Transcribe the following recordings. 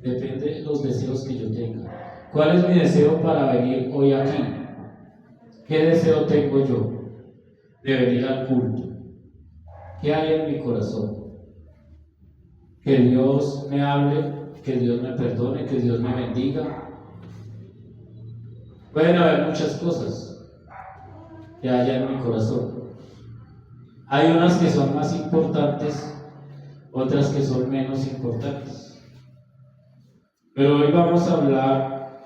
depende de los deseos que yo tenga. ¿Cuál es mi deseo para venir hoy aquí? ¿Qué deseo tengo yo de venir al culto? ¿Qué hay en mi corazón? Que Dios me hable, que Dios me perdone, que Dios me bendiga. Pueden haber muchas cosas que haya en mi corazón. Hay unas que son más importantes, otras que son menos importantes. Pero hoy vamos a hablar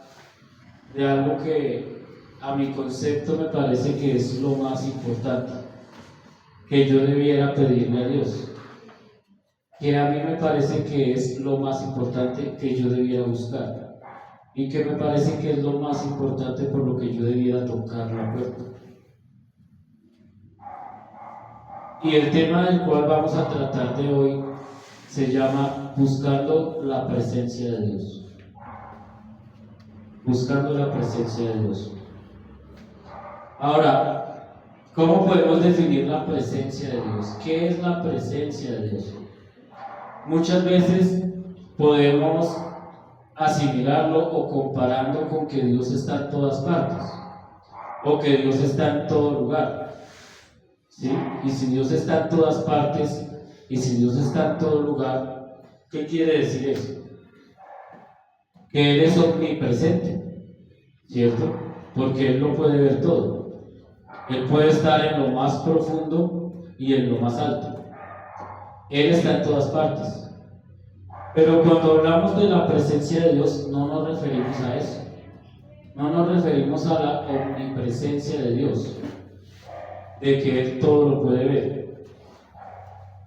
de algo que a mi concepto me parece que es lo más importante, que yo debiera pedirle a Dios, que a mí me parece que es lo más importante que yo debiera buscar, y que me parece que es lo más importante por lo que yo debiera tocar la puerta. Y el tema del cual vamos a tratar de hoy se llama Buscando la presencia de Dios. Buscando la presencia de Dios. Ahora, ¿cómo podemos definir la presencia de Dios? ¿Qué es la presencia de Dios? Muchas veces podemos asimilarlo o compararlo con que Dios está en todas partes o que Dios está en todo lugar, ¿sí? Y si Dios está en todas partes y si Dios está en todo lugar, ¿qué quiere decir eso? Que Él es omnipresente, ¿cierto? Porque Él lo puede ver todo. Él puede estar en lo más profundo y en lo más alto. Él está en todas partes. Pero cuando hablamos de la presencia de Dios, no nos referimos a eso. No nos referimos a la omnipresencia de Dios, de que Él todo lo puede ver.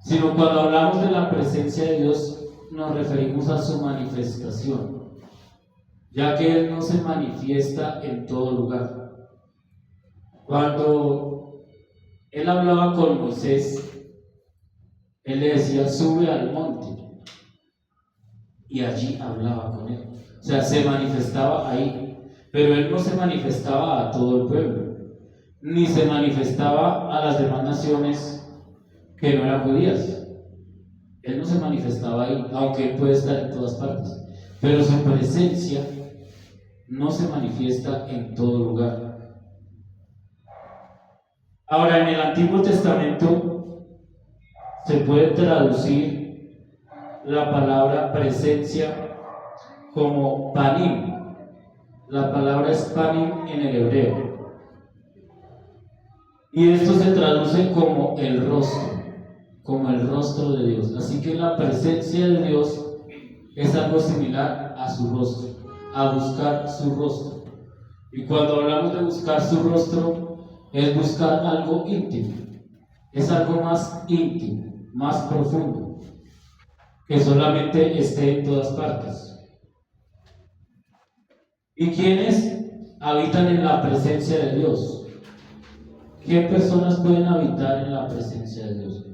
Sino cuando hablamos de la presencia de Dios, nos referimos a su manifestación, ya que Él no se manifiesta en todo lugar. Cuando Él hablaba con Moisés, Él le decía, sube al monte, y allí hablaba con Él. O sea, se manifestaba ahí, pero Él no se manifestaba a todo el pueblo, ni se manifestaba a las demás naciones que no eran judías. Él no se manifestaba ahí, aunque Él puede estar en todas partes, pero su presencia no se manifiesta en todo lugar. Ahora, en el Antiguo Testamento se puede traducir la palabra presencia como panim. La palabra es panim en el hebreo. Y esto se traduce como el rostro de Dios. Así que la presencia de Dios es algo similar a su rostro, a buscar su rostro. Y cuando hablamos de buscar su rostro, es buscar algo íntimo, es algo más íntimo, más profundo, que solamente esté en todas partes. ¿Y quiénes habitan en la presencia de Dios? ¿Qué personas pueden habitar en la presencia de Dios?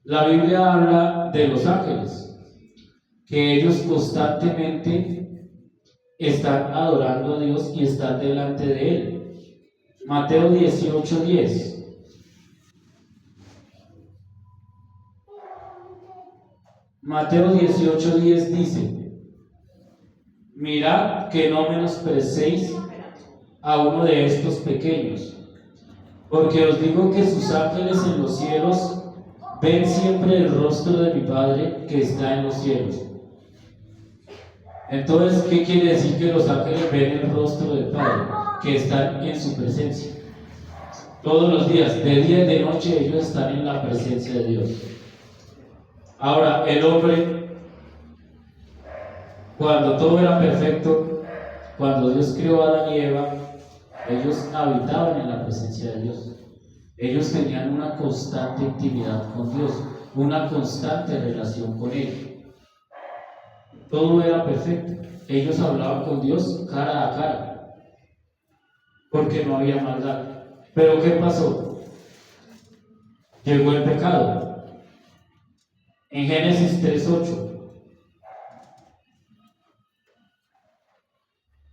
La Biblia habla de los ángeles, que ellos constantemente están adorando a Dios y están delante de Él. Mateo 18:10. Mateo 18:10 dice: mirad que no menosprecéis a uno de estos pequeños, porque os digo que sus ángeles en los cielos ven siempre el rostro de mi Padre que está en los cielos. Entonces, ¿qué quiere decir que los ángeles ven el rostro del Padre? Que están en su presencia. Todos los días, de día y de noche, ellos están en la presencia de Dios. Ahora, el hombre, cuando todo era perfecto, cuando Dios creó a Adán y Eva, ellos habitaban en la presencia de Dios. Ellos tenían una constante intimidad con Dios, una constante relación con Él. Todo era perfecto. Ellos hablaban con Dios cara a cara, porque no había maldad. Pero ¿qué pasó? Llegó el pecado. En Génesis 3:8.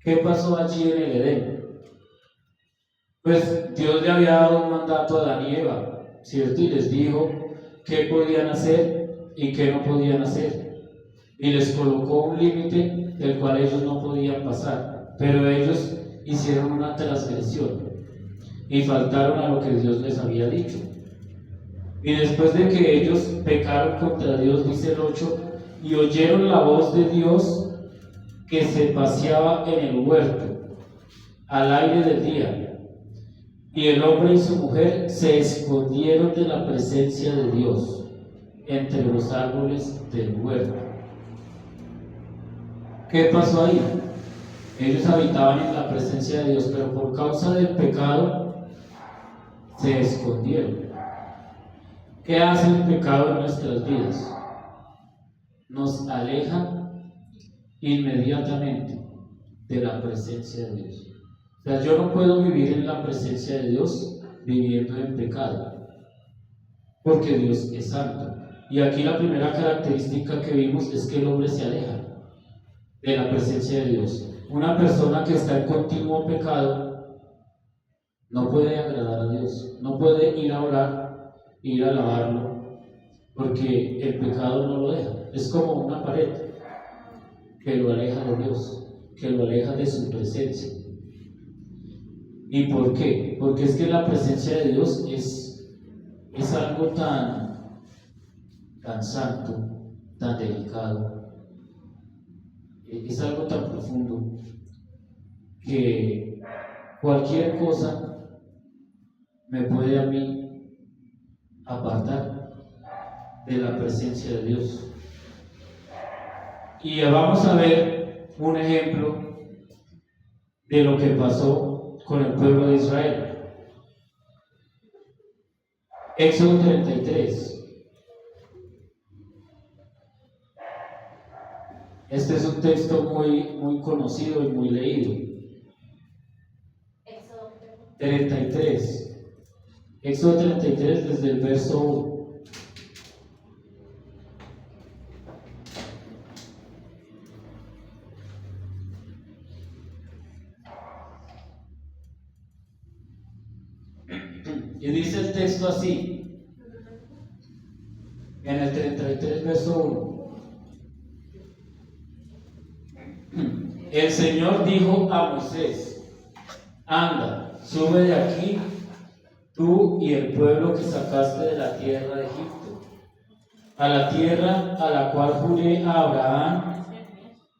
¿Qué pasó allí en el Edén? Pues Dios le había dado un mandato a Adán y Eva, ¿cierto? Y les dijo qué podían hacer y qué no podían hacer. y les colocó un límite del cual ellos no podían pasar, pero ellos hicieron una transgresión y faltaron a lo que Dios les había dicho. Y después de que ellos pecaron contra Dios, dice el 8, y oyeron la voz de Dios que se paseaba en el huerto al aire del día, y el hombre y su mujer se escondieron de la presencia de Dios entre los árboles del huerto. ¿Qué pasó ahí? Ellos habitaban en la presencia de Dios, pero por causa del pecado se escondieron. ¿Qué hace el pecado en nuestras vidas? Nos aleja inmediatamente de la presencia de Dios. O sea, yo no puedo vivir en la presencia de Dios viviendo en pecado, porque Dios es santo. Y aquí la primera característica que vimos es que el hombre se aleja de la presencia de Dios. Una persona que está en continuo pecado no puede agradar a Dios, no puede ir a orar, ir a alabarlo, porque el pecado no lo deja. Es como una pared que lo aleja de Dios, que lo aleja de su presencia. ¿Y por qué? Porque es que la presencia de Dios es algo tan santo, tan delicado, es algo tan profundo que cualquier cosa me puede a mí apartar de la presencia de Dios. Y vamos a ver un ejemplo de lo que pasó con el pueblo de Israel. Éxodo 33. Este es un texto muy conocido y muy leído. Éxodo 33. Éxodo 33 desde el verso 1. Y dice el texto así, en el 33 verso 1. El Señor dijo a Moisés: anda, sube de aquí, tú y el pueblo que sacaste de la tierra de Egipto, a la tierra a la cual juré a Abraham,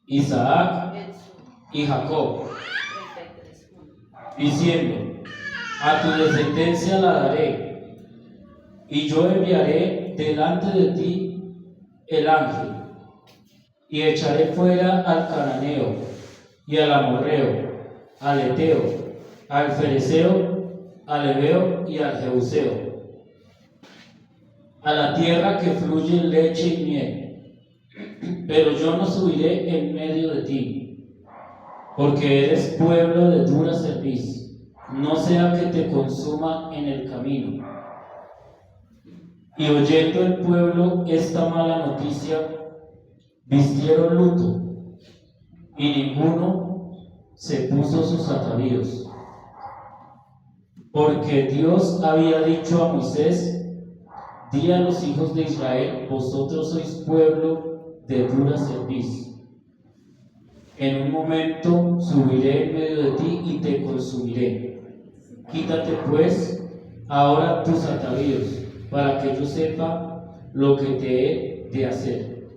Isaac y Jacob, diciendo: a tu descendencia la daré, y yo enviaré delante de ti el ángel, y echaré fuera al cananeo, y al amorreo, al eteo, al fereceo, al heveo y al jebuseo, a la tierra que fluye leche y miel. Pero yo no subiré en medio de ti, porque eres pueblo de dura cerviz, no sea que te consuma en el camino. Y oyendo el pueblo esta mala noticia, vistieron luto, y ninguno se puso sus atavíos, porque Dios había dicho a Moisés: di a los hijos de Israel, vosotros sois pueblo de dura cerviz. En un momento subiré en medio de ti y te consumiré. Quítate pues ahora tus atavíos, para que yo sepa lo que te he de hacer.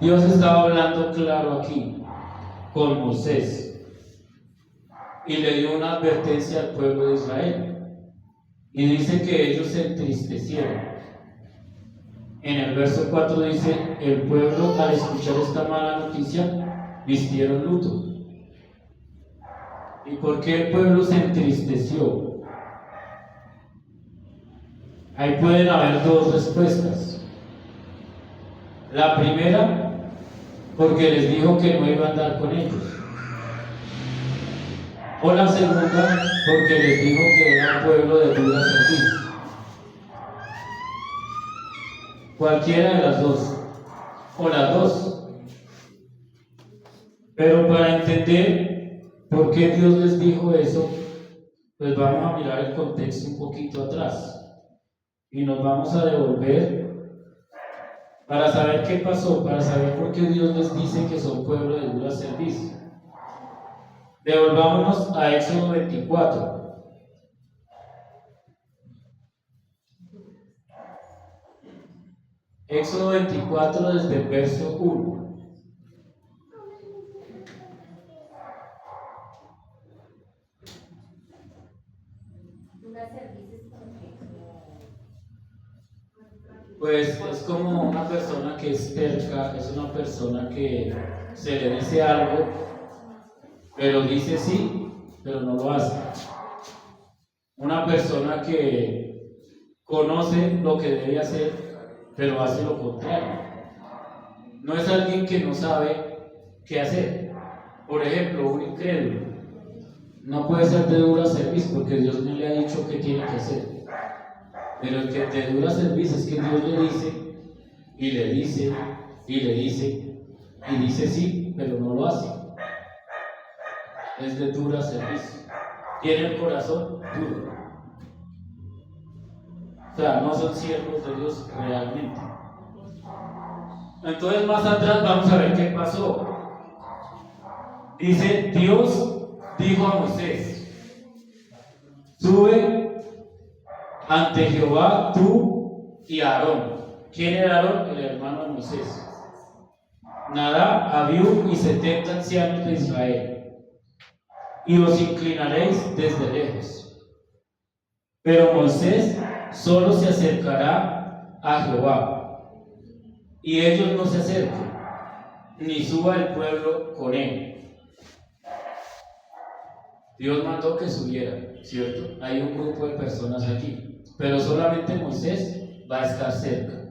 Dios estaba hablando claro aquí con Moisés y le dio una advertencia al pueblo de Israel, y dice que ellos se entristecieron. En el verso 4 dice: el pueblo, al escuchar esta mala noticia, vistieron luto. ¿Y por qué el pueblo se entristeció? Ahí pueden haber dos respuestas. La primera, porque les dijo que no iba a andar con ellos. O la segunda, porque les dijo que era un pueblo de dura cerviz. Cualquiera de las dos, o las dos. Pero para entender por qué Dios les dijo eso, pues vamos a mirar el contexto un poquito atrás y nos vamos a devolver Para saber qué pasó, para saber por qué Dios les dice que son pueblo de dura servicio. Devolvámonos a Éxodo 24. Éxodo 24 desde el verso 1. Pues es como una persona que es terca, es una persona que se le dice algo, pero dice sí, pero no lo hace. Una persona que conoce lo que debe hacer, pero hace lo contrario. No es alguien que no sabe qué hacer. Por ejemplo, un incrédulo no puede ser de dura servicio porque Dios no le ha dicho qué tiene que hacer. Pero el que de dura servicio es que Dios le dice, y le dice, y le dice, y dice sí, pero no lo hace. Es de dura servicio. Tiene el corazón duro. O sea, no son siervos de Dios realmente. Entonces más atrás vamos a ver qué pasó. Dice, Dios dijo a Moisés, sube ante Jehová tú y Aarón. ¿Quién era Aarón? El hermano de Moisés. Nadab, Abiú y 70 ancianos de Israel. Y os inclinaréis desde lejos. Pero Moisés solo se acercará a Jehová, y ellos no se acerquen, ni suba el pueblo con él. Dios mandó que subiera, ¿cierto? Hay un grupo de personas aquí, pero solamente Moisés va a estar cerca.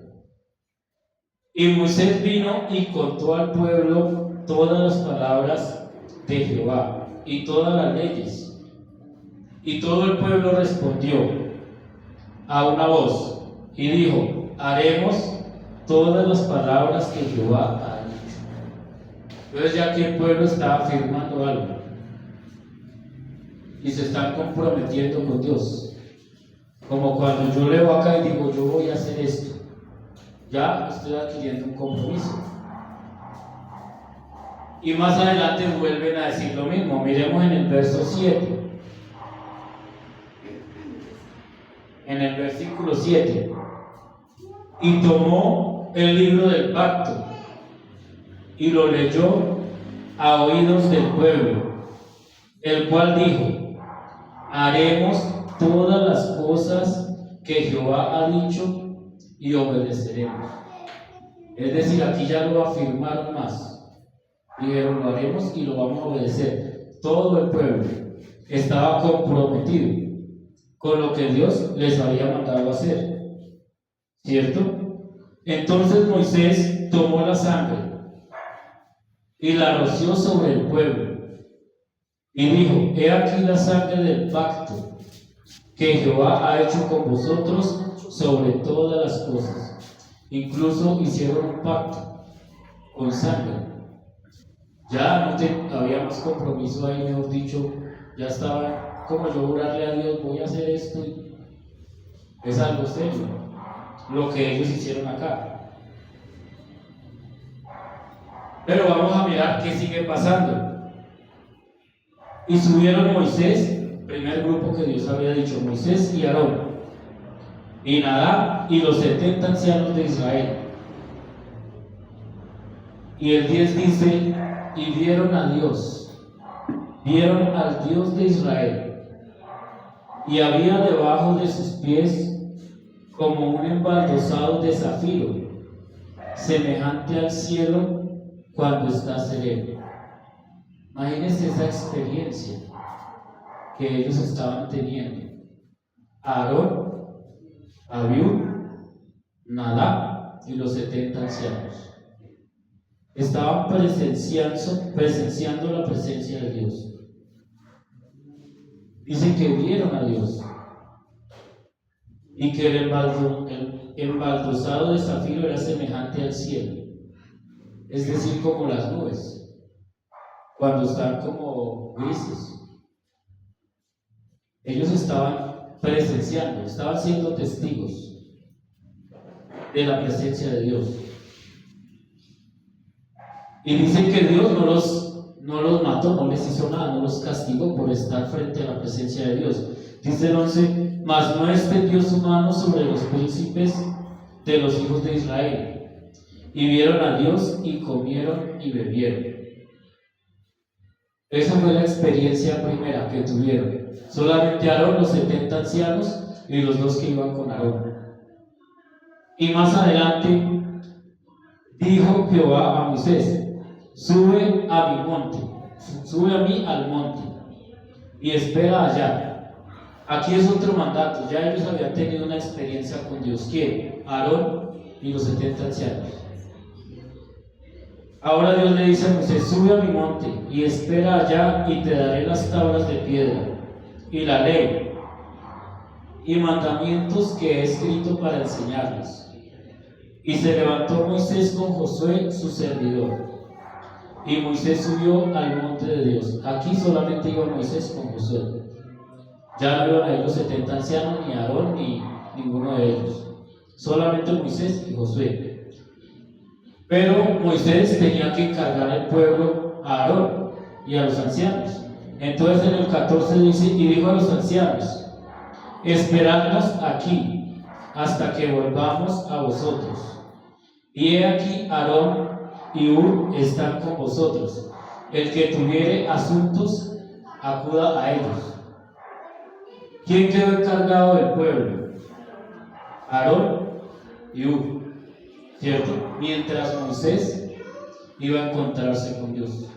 Y Moisés vino y contó al pueblo todas las palabras de Jehová y todas las leyes. Y todo el pueblo respondió a una voz y dijo, haremos todas las palabras que Jehová ha dicho. Entonces ya que el pueblo estaba afirmando algo y se están comprometiendo con Dios, como cuando yo leo acá y digo yo voy a hacer esto, ya estoy adquiriendo un compromiso. Y más adelante vuelven a decir lo mismo. Miremos en el verso 7. En el versículo 7. Y tomó el libro del pacto y lo leyó a oídos del pueblo, el cual dijo, haremos todas las cosas que Jehová ha dicho y obedeceremos. Es decir, aquí ya lo afirmaron más. Dijeron, lo haremos y lo vamos a obedecer. Todo el pueblo estaba comprometido con lo que Dios les había mandado hacer, ¿cierto? Entonces Moisés tomó la sangre y la roció sobre el pueblo y dijo, he aquí la sangre del pacto que Jehová ha hecho con vosotros sobre todas las cosas. Incluso hicieron un pacto con sangre. Ya no había más compromiso ahí, mejor dicho, ya estaba como yo jurarle a Dios, voy a hacer esto. Es algo serio lo que ellos hicieron acá. Pero vamos a mirar qué sigue pasando. Y subieron Moisés, primer grupo que Dios había dicho, Moisés y Aarón, y Nadab y los 70 ancianos de Israel. Y el 10 dice, y vieron a Dios, vieron al Dios de Israel, y había debajo de sus pies como un embaldosado de zafiro, semejante al cielo cuando está sereno. Imagínense esa experiencia que ellos estaban teniendo. Aarón, Abiú, Nadab y los 70 ancianos estaban presenciando la presencia de Dios. Dicen que vieron a Dios y que el embaldosado de zafiro era semejante al cielo, es decir, como las nubes cuando están como grises. Ellos estaban presenciando, estaban siendo testigos de la presencia de Dios. Y dice que Dios no los mató, no les hizo nada, no los castigó por estar frente a la presencia de Dios. Dice el 11, mas no extendió su mano sobre los príncipes de los hijos de Israel. Y vieron a Dios y comieron y bebieron. Esa fue la experiencia primera que tuvieron. Solamente Aarón, los 70 ancianos y los 2 que iban con Aarón. Y más adelante dijo Jehová a Moisés: sube a mi monte, sube a mí al monte y espera allá. Aquí es otro mandato. Ya ellos habían tenido una experiencia con Dios. ¿Quién? Aarón y los 70 ancianos. Ahora Dios le dice a Moisés: sube a mi monte y espera allá, y te daré las tablas de piedra y la ley y mandamientos que he escrito para enseñarles. Y se levantó Moisés con Josué su servidor, y Moisés subió al monte de Dios. Aquí solamente iba Moisés con Josué. Ya no iban ahí los 70 ancianos, ni Aarón, ni ninguno de ellos. Solamente Moisés y Josué. Pero Moisés tenía que encargar el pueblo a Aarón y a los ancianos. Entonces en el 14 dice: y dijo a los ancianos: esperadnos aquí hasta que volvamos a vosotros. Y he aquí Aarón y Hur están con vosotros. El que tuviere asuntos, acuda a ellos. ¿Quién quedó encargado del pueblo? Aarón y Hur, ¿cierto? Mientras Moisés iba a encontrarse con Dios.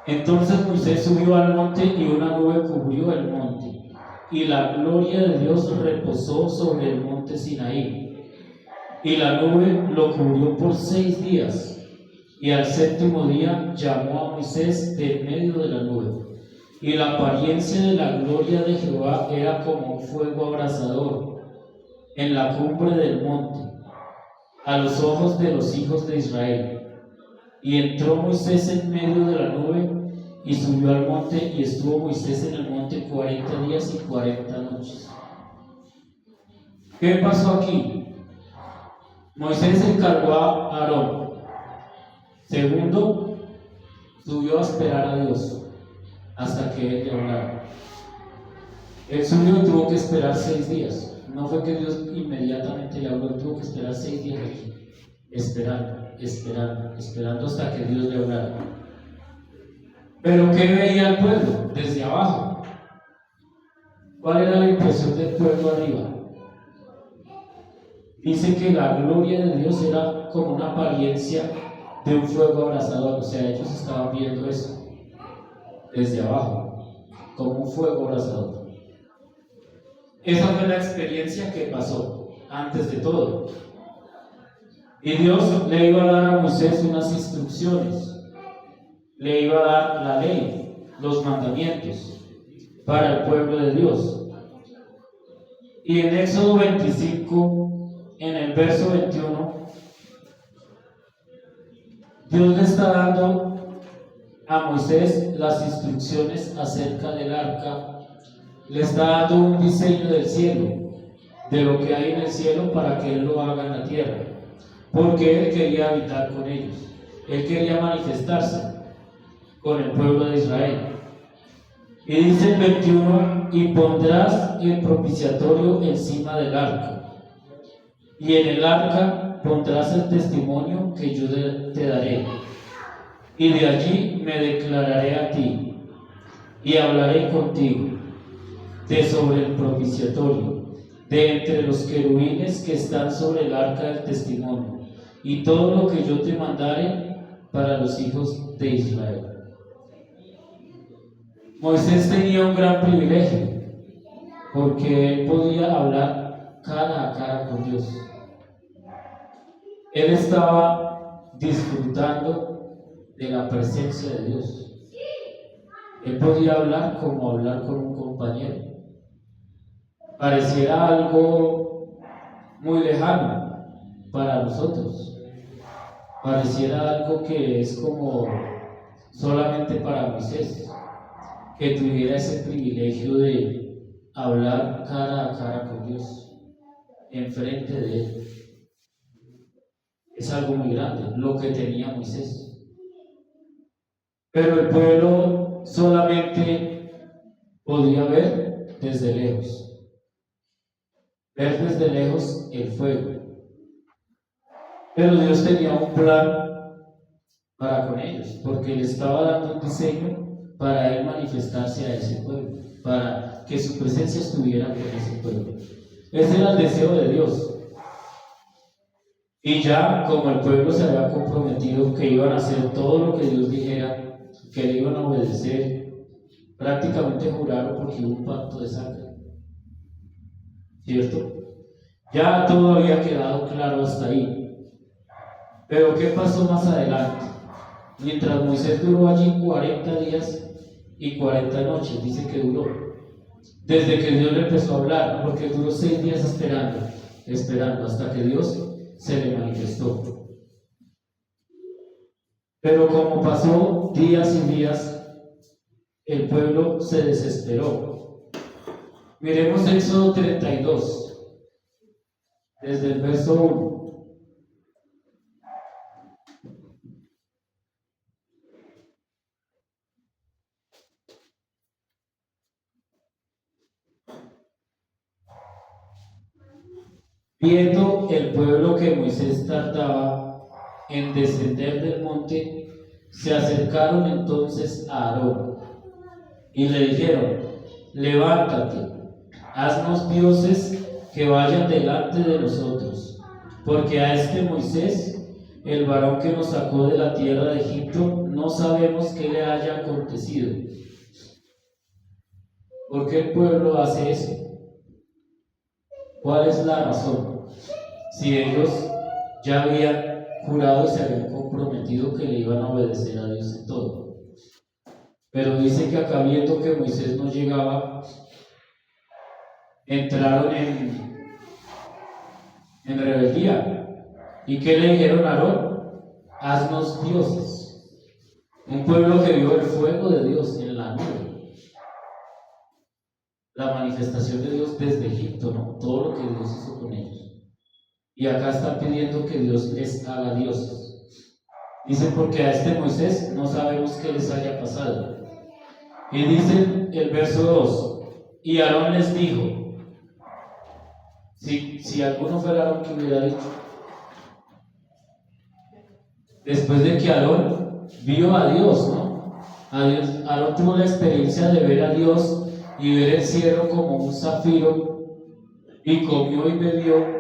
Entonces Moisés subió al monte, y una nube cubrió el monte, y la gloria de Dios reposó sobre el monte Sinaí. Y la nube lo cubrió por 6 días, y al 7º día llamó a Moisés de en medio de la nube. Y la apariencia de la gloria de Jehová era como un fuego abrasador en la cumbre del monte, a los ojos de los hijos de Israel. Y entró Moisés en medio de la nube, y subió al monte, y estuvo Moisés en el monte 40 días y 40 noches. ¿Qué pasó aquí? Moisés encargó a Aarón. Segundo, subió a esperar a Dios hasta que él le hablara. Él subió y tuvo que esperar 6 días. No fue que Dios inmediatamente le habló, tuvo que esperar 6 días aquí, esperando hasta que Dios le hablara. Pero ¿qué veía el pueblo desde abajo? ¿Cuál era la impresión del pueblo arriba? Dice que la gloria de Dios era como una apariencia de un fuego abrasador. O sea, ellos estaban viendo eso desde abajo, como un fuego abrasador. Esa fue la experiencia que pasó antes de todo. Y Dios le iba a dar a Moisés unas instrucciones, le iba a dar la ley, los mandamientos para el pueblo de Dios. Y en Éxodo 25, en el verso 21, Dios le está dando a Moisés las instrucciones acerca del arca, le está dando un diseño del cielo, de lo que hay en el cielo, para que él lo haga en la tierra, porque él quería habitar con ellos, él quería manifestarse con el pueblo de Israel. Y dice el 21: y pondrás el propiciatorio encima del arca, y en el arca pondrás el testimonio que yo te daré, y de allí me declararé a ti, y hablaré contigo de sobre el propiciatorio, de entre los querubines que están sobre el arca del testimonio, y todo lo que yo te mandare para los hijos de Israel. Moisés tenía un gran privilegio, porque él podía hablar cara a cara con Dios. Él estaba disfrutando de la presencia de Dios. Él podía hablar como hablar con un compañero. Pareciera algo muy lejano para nosotros. Pareciera algo que es como solamente para Moisés, que tuviera ese privilegio de hablar cara a cara con Dios, enfrente de él. Es algo muy grande, lo que tenía Moisés. Pero el pueblo solamente podía ver desde lejos. Ver desde lejos el fuego. Pero Dios tenía un plan para con ellos, porque le estaba dando un diseño para él manifestarse a ese pueblo, para que su presencia estuviera con ese pueblo. Ese era el deseo de Dios. Y ya como el pueblo se había comprometido que iban a hacer todo lo que Dios dijera, que le iban a obedecer, prácticamente juraron porque hubo un pacto de sangre. ¿Cierto? Ya todo había quedado claro hasta ahí. Pero ¿qué pasó más adelante? Mientras Moisés duró allí 40 días y 40 noches, dice que duró. Desde que Dios le empezó a hablar, porque duró 6 días esperando hasta que Dios se le manifestó. Pero como pasó días y días, el pueblo se desesperó. Miremos Éxodo 32, desde el verso 1. Viendo el pueblo que Moisés tardaba en descender del monte, se acercaron entonces a Aarón y le dijeron: levántate, haznos dioses que vayan delante de nosotros, porque a este Moisés, el varón que nos sacó de la tierra de Egipto, no sabemos qué le haya acontecido. ¿Por qué el pueblo hace eso? ¿Cuál es la razón? Si ellos ya habían jurado y se habían comprometido que le iban a obedecer a Dios en todo. Pero dice que acá, viendo que Moisés no llegaba, entraron en rebeldía. ¿Y qué le dijeron a Aarón? Haznos dioses. Un pueblo que vio el fuego de Dios en la nube. La manifestación de Dios desde Egipto, ¿no? Todo lo que Dios hizo con ellos. Y acá están pidiendo que Dios les haga dioses. Dice: porque a este Moisés no sabemos qué les haya pasado. Y dice el verso 2: y Aarón les dijo. Si alguno fuera Aarón, que hubiera dicho, después de que Aarón vio a Dios, ¿no? Aarón tuvo la experiencia de ver a Dios y ver el cielo como un zafiro, y comió y bebió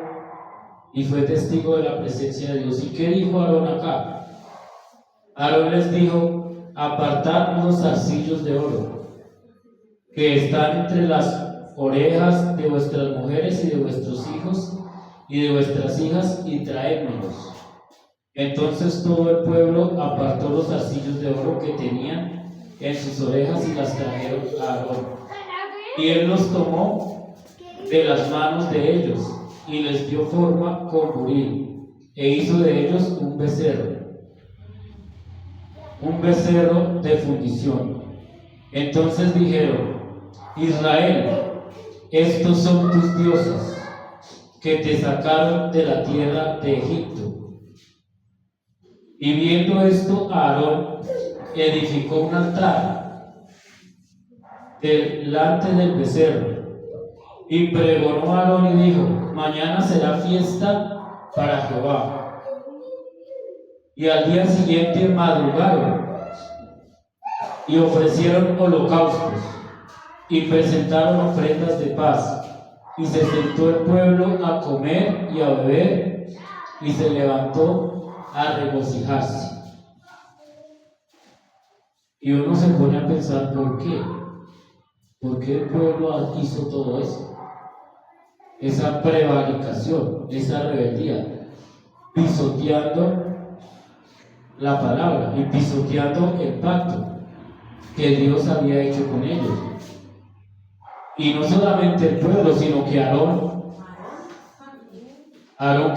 y fue testigo de la presencia de Dios. ¿Y qué dijo Aarón acá? Aarón les dijo: apartad unos zarcillos de oro que están entre las orejas de vuestras mujeres y de vuestros hijos y de vuestras hijas, y traédmelos. Entonces todo el pueblo apartó los zarcillos de oro que tenían en sus orejas y las trajeron a Aarón. Y él los tomó de las manos de ellos y les dio forma con buril, e hizo de ellos un becerro de fundición. Entonces dijeron: Israel, estos son tus dioses que te sacaron de la tierra de Egipto. Y viendo esto, Aarón edificó un altar delante del becerro, y pregonó a Aarón y dijo: mañana será fiesta para Jehová. Y al día siguiente madrugaron y ofrecieron holocaustos y presentaron ofrendas de paz, y se sentó el pueblo a comer y a beber, y se levantó a regocijarse. Y uno se pone a pensar: ¿por qué? ¿Por qué el pueblo hizo todo eso? Esa prevaricación, esa rebeldía, pisoteando la palabra y pisoteando el pacto que Dios había hecho con ellos. Y no solamente el pueblo, sino que Aarón,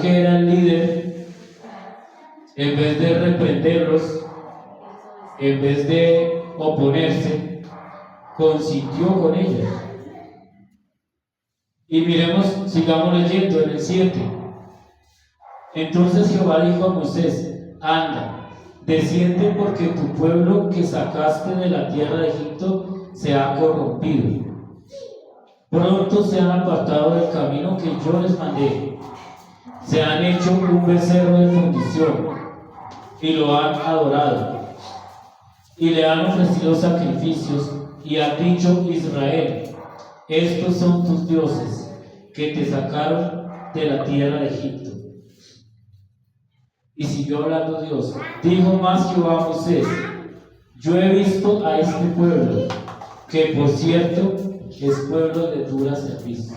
que era el líder, en vez de reprenderlos, en vez de oponerse, consintió con ellos. Y miremos, sigamos leyendo en el 7. Entonces Jehová dijo a Moisés: anda, desciende, porque tu pueblo que sacaste de la tierra de Egipto se ha corrompido. Pronto se han apartado del camino que yo les mandé. Se han hecho un becerro de fundición y lo han adorado. Y le han ofrecido sacrificios y han dicho: Israel, estos son tus dioses que te sacaron de la tierra de Egipto. Y siguió hablando Dios. Dijo más Jehová a Moisés: yo he visto a este pueblo, que por cierto es pueblo de dura servicio.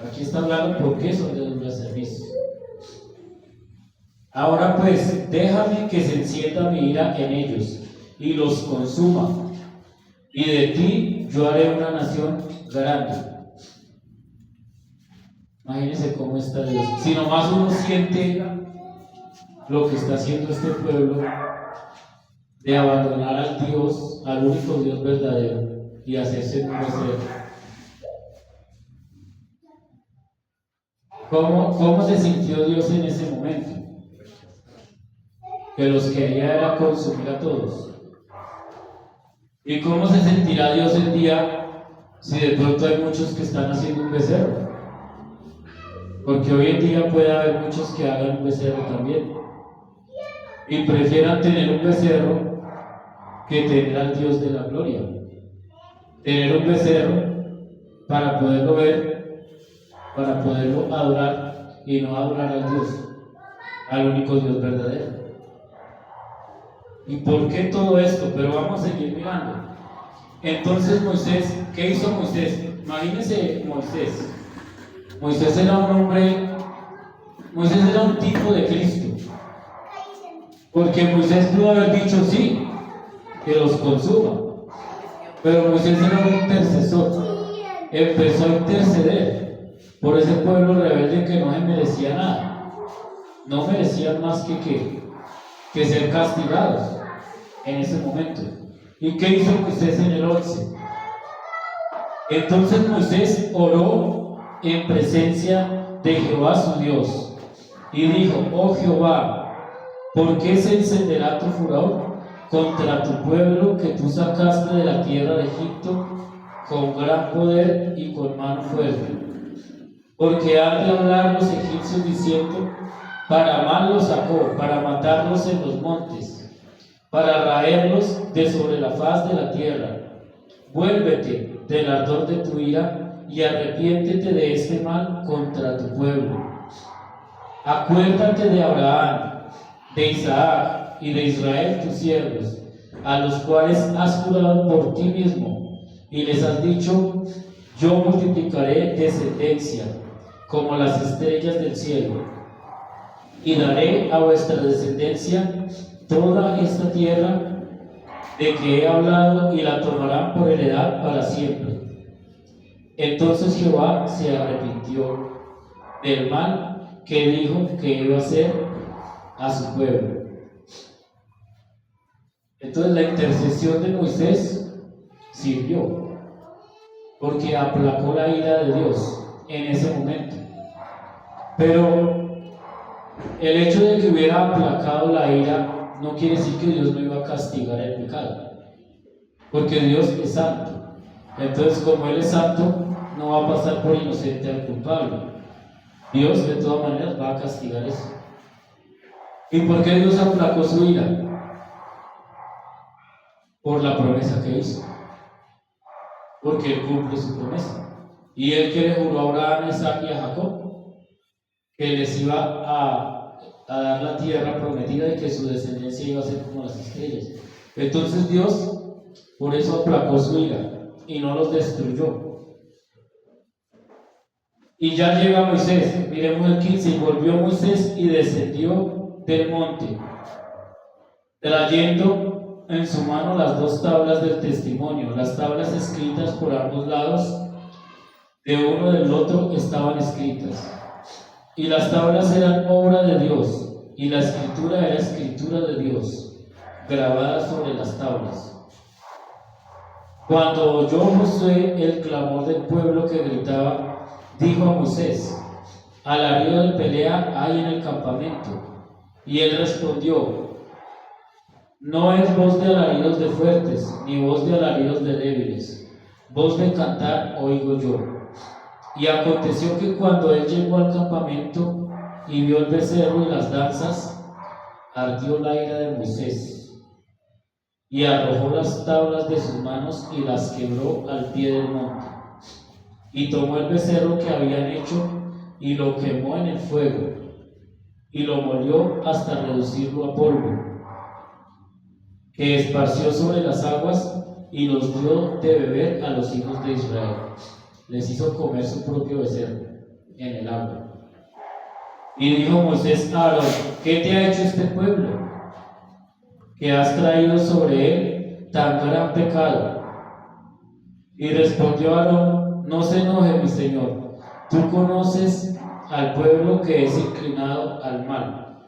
Aquí está hablando por qué son de dura servicio. Ahora pues, déjame que se encienda mi ira en ellos y los consuma, y de ti yo haré una nación grande. Imagínense cómo está Dios. Si nomás uno siente lo que está haciendo este pueblo de abandonar al Dios, al único Dios verdadero, y hacerse un becerro. ¿Cómo se sintió Dios en ese momento? Que los quería era consumir a todos. ¿Y cómo se sentirá Dios el día si de pronto hay muchos que están haciendo un becerro? Porque hoy en día puede haber muchos que hagan un becerro también y prefieran tener un becerro que tener al Dios de la gloria. Tener un becerro para poderlo ver, para poderlo adorar, y no adorar al Dios, al único Dios verdadero. ¿Y por qué todo esto? Pero vamos a seguir mirando. Entonces Moisés, ¿qué hizo Moisés? Imagínense Moisés. Moisés era un hombre, Moisés era un tipo de Cristo. Porque Moisés pudo haber dicho sí, que los consuma. Pero Moisés era un intercesor. Empezó a interceder por ese pueblo rebelde que no se merecía nada. No merecían más que ser castigados en ese momento. ¿Y qué hizo Moisés en el 11? Entonces Moisés oró en presencia de Jehová su Dios y dijo: oh Jehová, ¿por qué se encenderá tu furor contra tu pueblo que tú sacaste de la tierra de Egipto con gran poder y con mano fuerte? Porque han de hablar los egipcios diciendo: para mal los sacó, para matarlos en los montes, para raerlos de sobre la faz de la tierra. Vuélvete del ardor de tu ira y arrepiéntete de este mal contra tu pueblo. Acuérdate de Abraham, de Isaac y de Israel tus siervos, a los cuales has jurado por ti mismo, y les has dicho: yo multiplicaré descendencia como las estrellas del cielo, y daré a vuestra descendencia toda esta tierra de que he hablado, y la tomarán por heredad para siempre. Entonces Jehová se arrepintió del mal que dijo que iba a hacer a su pueblo. Entonces la intercesión de Moisés sirvió, porque aplacó la ira de Dios en ese momento. Pero el hecho de que hubiera aplacado la ira no quiere decir que Dios no iba a castigar el pecado, porque Dios es santo. Entonces, como Él es santo, no va a pasar por inocente al culpable. Dios de todas maneras va a castigar eso. ¿Y por qué Dios aplacó su ira? Por la promesa que hizo, porque Él cumple su promesa. Y Él que le juró a Abraham, a Isaac y a Jacob que les iba a dar la tierra prometida y que su descendencia iba a ser como las estrellas. Entonces Dios por eso aplacó su ira y no los destruyó. Y ya llega Moisés, miremos el 15: y volvió Moisés y descendió del monte, trayendo en su mano las 2 tablas del testimonio. Las tablas escritas por ambos lados, de uno del otro, estaban escritas. Y las tablas eran obra de Dios, y la escritura era escritura de Dios, grabada sobre las tablas. Cuando oyó Josué el clamor del pueblo que gritaba, dijo a Moisés: alarido de pelea hay en el campamento. Y él respondió: no es voz de alaridos de fuertes, ni voz de alaridos de débiles, voz de cantar oigo yo. Y aconteció que cuando él llegó al campamento y vio el becerro y las danzas, ardió la ira de Moisés, y arrojó las tablas de sus manos y las quebró al pie del monte. Y tomó el becerro que habían hecho y lo quemó en el fuego, y lo molió hasta reducirlo a polvo, que esparció sobre las aguas y los dio de beber a los hijos de Israel. Les hizo comer su propio becerro en el agua. Y dijo Moisés a Aarón: ¿qué te ha hecho este pueblo, que has traído sobre él tan gran pecado? Y respondió Aarón: no se enoje, mi señor, tú conoces al pueblo que es inclinado al mal.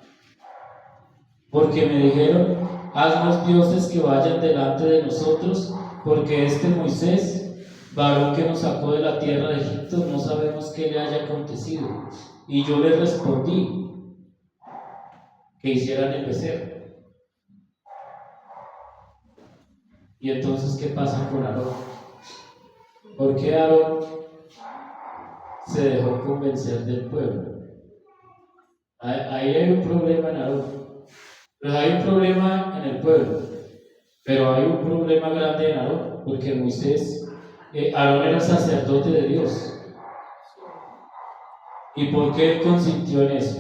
Porque me dijeron: haznos dioses que vayan delante de nosotros, porque este Moisés, varón que nos sacó de la tierra de Egipto, no sabemos qué le haya acontecido. Y yo les respondí que hicieran el becerro. Y entonces, ¿qué pasa con Aarón? ¿Por qué Aarón se dejó convencer del pueblo? Ahí hay un problema en Aarón. Pues hay un problema en el pueblo, pero hay un problema grande en Aarón, porque Aarón era sacerdote de Dios. ¿Y por qué él consintió en eso?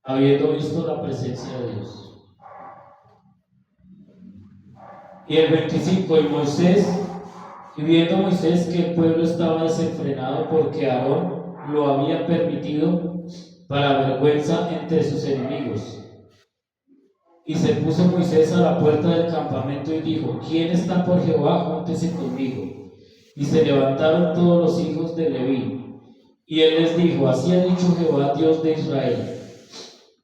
Habiendo visto la presencia de Dios. Y el 25, y viendo Moisés que el pueblo estaba desenfrenado porque Aarón lo había permitido para vergüenza entre sus enemigos. Y se puso Moisés a la puerta del campamento y dijo: ¿quién está por Jehová? Júntese conmigo. Y se levantaron todos los hijos de Leví. Y él les dijo: así ha dicho Jehová, Dios de Israel: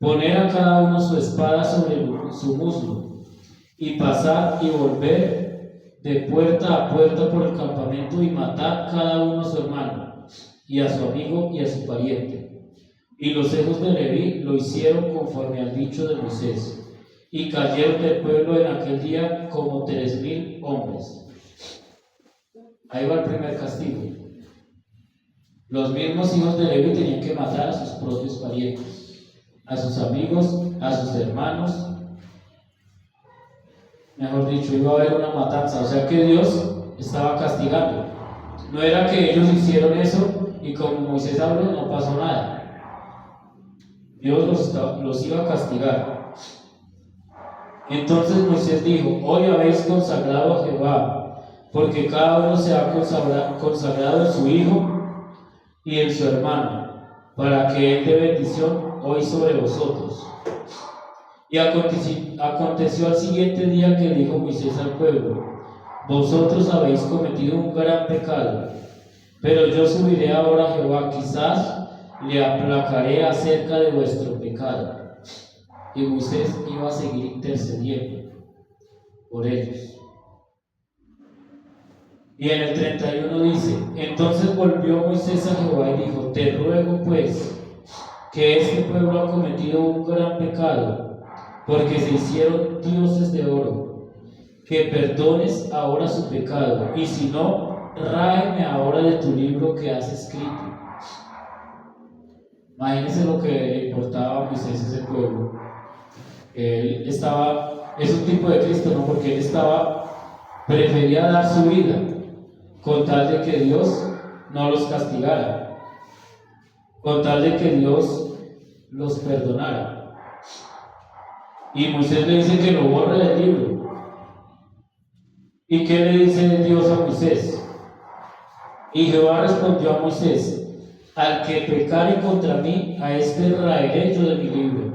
poner a cada uno su espada sobre su muslo, y pasar y volver de puerta a puerta por el campamento, y matar cada uno a su hermano, y a su amigo, y a su pariente. Y los hijos de Leví lo hicieron conforme al dicho de Moisés. Y cayeron del pueblo en aquel día como 3,000 hombres. Ahí va el primer castigo. Los mismos hijos de Leví tenían que matar a sus propios parientes, a sus amigos, a sus hermanos. Mejor dicho, iba a haber una matanza. O sea que Dios estaba castigando. No era que ellos hicieron eso y como Moisés habló no pasó nada. Dios los iba a castigar. Entonces Moisés dijo: hoy habéis consagrado a Jehová, porque cada uno se ha consagrado en su hijo y en su hermano, para que él dé bendición hoy sobre vosotros. Y aconteció al siguiente día que dijo Moisés al pueblo: vosotros habéis cometido un gran pecado, pero yo subiré ahora a Jehová, quizás le aplacaré acerca de vuestro pecado. Y Moisés iba a seguir intercediendo por ellos. Y en el 31 dice: entonces volvió Moisés a Jehová y dijo: te ruego pues que este pueblo ha cometido un gran pecado, porque se hicieron dioses de oro, que perdones ahora su pecado, y si no, ráeme ahora de tu libro que has escrito. Imagínense lo que le importaba a Moisés ese pueblo. Es un tipo de Cristo, ¿no? Porque él prefería dar su vida con tal de que Dios no los castigara, con tal de que Dios los perdonara. Y Moisés le dice que lo borre del libro. ¿Y qué le dice Dios a Moisés? Y Jehová respondió a Moisés: al que pecare contra mí, a este raeré yo de mi libro.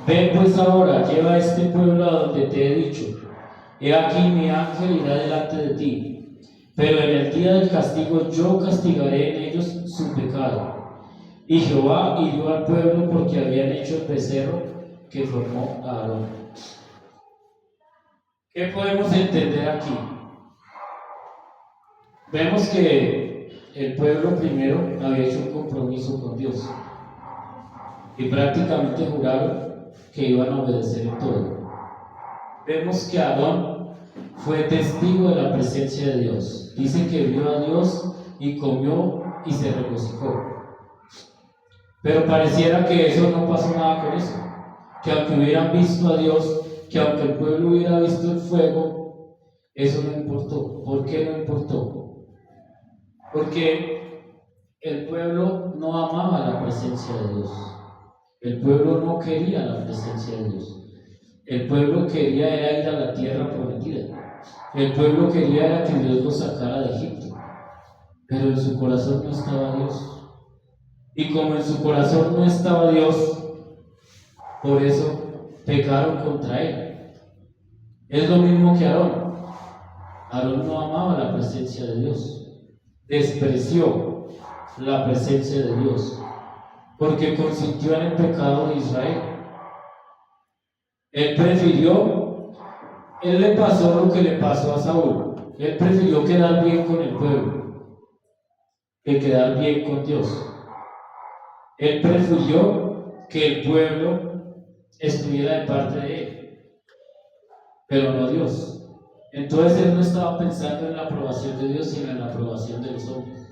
Ven pues ahora, lleva a este pueblo a donde te he dicho. He aquí mi ángel irá delante de ti, pero en el día del castigo yo castigaré en ellos su pecado. Y Jehová hirió al pueblo porque habían hecho el becerro que formó a Aarón. ¿Qué podemos entender aquí? Vemos que el pueblo primero había hecho un compromiso con Dios y prácticamente juraron que iban a obedecer en todo. Vemos que Aarón fue testigo de la presencia de Dios. Dice que vio a Dios y comió y se regocijó. Pero pareciera que eso no pasó nada con eso. Que aunque hubieran visto a Dios, que aunque el pueblo hubiera visto el fuego, eso no importó. ¿Por qué no importó? Porque el pueblo no amaba la presencia de Dios. El pueblo no quería la presencia de Dios. El pueblo quería era ir a la tierra prometida. El pueblo quería era que Dios los sacara de Egipto. Pero en su corazón no estaba Dios. Y como en su corazón no estaba Dios, por eso pecaron contra él. Es lo mismo que Aarón. Aarón no amaba la presencia de Dios. Despreció la presencia de Dios. Porque consintió en el pecado de Israel. Él le pasó lo que le pasó a Saúl. Él prefirió quedar bien con el pueblo que quedar bien con Dios. Él prefirió que el pueblo estuviera de parte de él, pero no Dios. Entonces él no estaba pensando en la aprobación de Dios, sino en la aprobación de los hombres.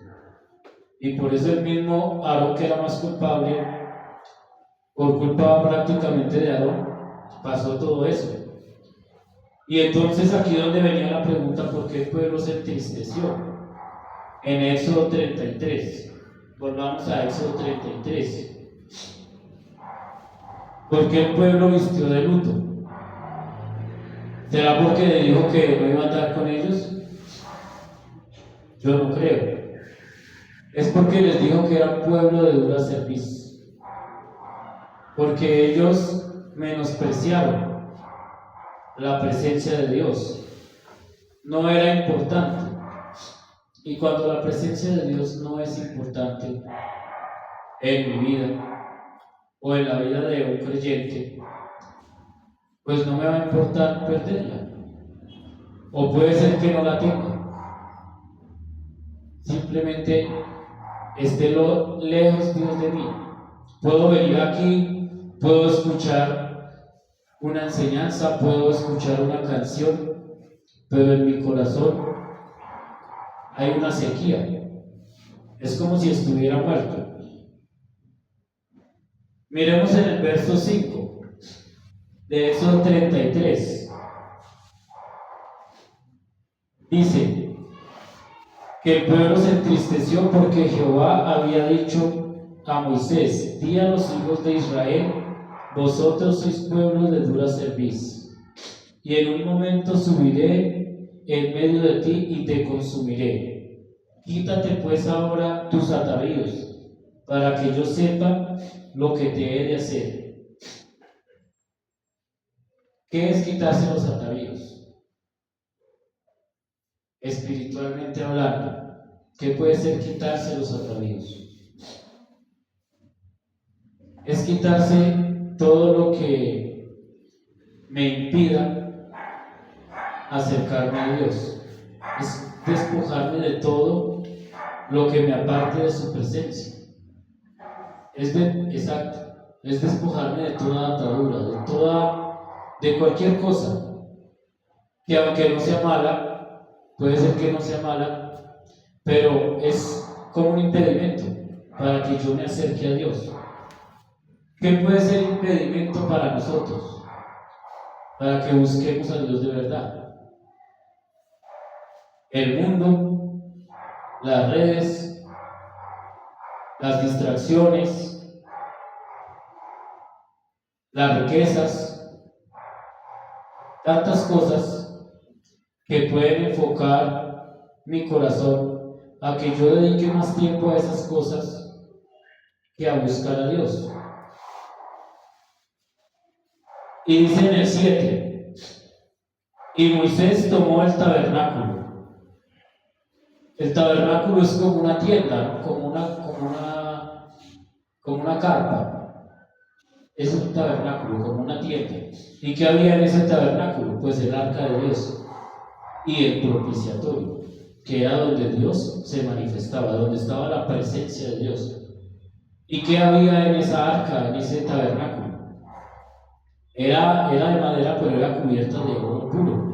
Y por eso el mismo Aarón, que era más culpable, por culpa prácticamente de Aarón, pasó todo eso. Y entonces aquí donde venía la pregunta, ¿por qué el pueblo se entristeció? En Éxodo 33. Volvamos a Éxodo 33. ¿Por qué el pueblo vistió de luto? ¿Será porque le dijo que no iba a andar con ellos? Yo no creo. Es porque les dijo que era un pueblo de dura cerviz. Porque ellos menospreciaron la presencia de Dios. No era importante. Y cuando la presencia de Dios no es importante en mi vida o en la vida de un creyente, pues no me va a importar perderla. O puede ser que no la tenga. Simplemente esté lejos Dios de mí. Puedo venir aquí, puedo escuchar una enseñanza, puedo escuchar una canción, pero en mi corazón hay una sequía. Es como si estuviera muerto. Miremos en el verso 5 de Éxodo 33. Dice que el pueblo se entristeció porque Jehová había dicho a Moisés: di a los hijos de Israel, vosotros sois pueblo de dura cerviz, y en un momento subiré en medio de ti y te consumiré. Quítate pues ahora tus atavíos, para que yo sepa lo que te he de hacer. ¿Qué es quitarse los atavíos? Espiritualmente hablando, ¿qué puede ser quitarse los atavíos? Es quitarse todo lo que me impida acercarme a Dios. Es despojarme de todo lo que me aparte de su presencia. Exacto, es despojarme de toda atadura, de cualquier cosa que, aunque no sea mala, puede ser que no sea mala, pero es como un impedimento para que yo me acerque a Dios. ¿Qué puede ser impedimento para nosotros? Para que busquemos a Dios de verdad. El mundo, las redes, las distracciones, las riquezas, tantas cosas que pueden enfocar mi corazón a que yo dedique más tiempo a esas cosas que a buscar a Dios. Y dice en el 7: y Moisés tomó el tabernáculo. El tabernáculo es como una tienda, ¿no? como una carpa. Es un tabernáculo, como una tienda. ¿Y qué había en ese tabernáculo? Pues el arca de Dios y el propiciatorio. que era donde Dios se manifestaba, donde estaba la presencia de Dios. ¿Y qué había en esa arca, en ese tabernáculo? Era de madera, pero era cubierta de oro puro.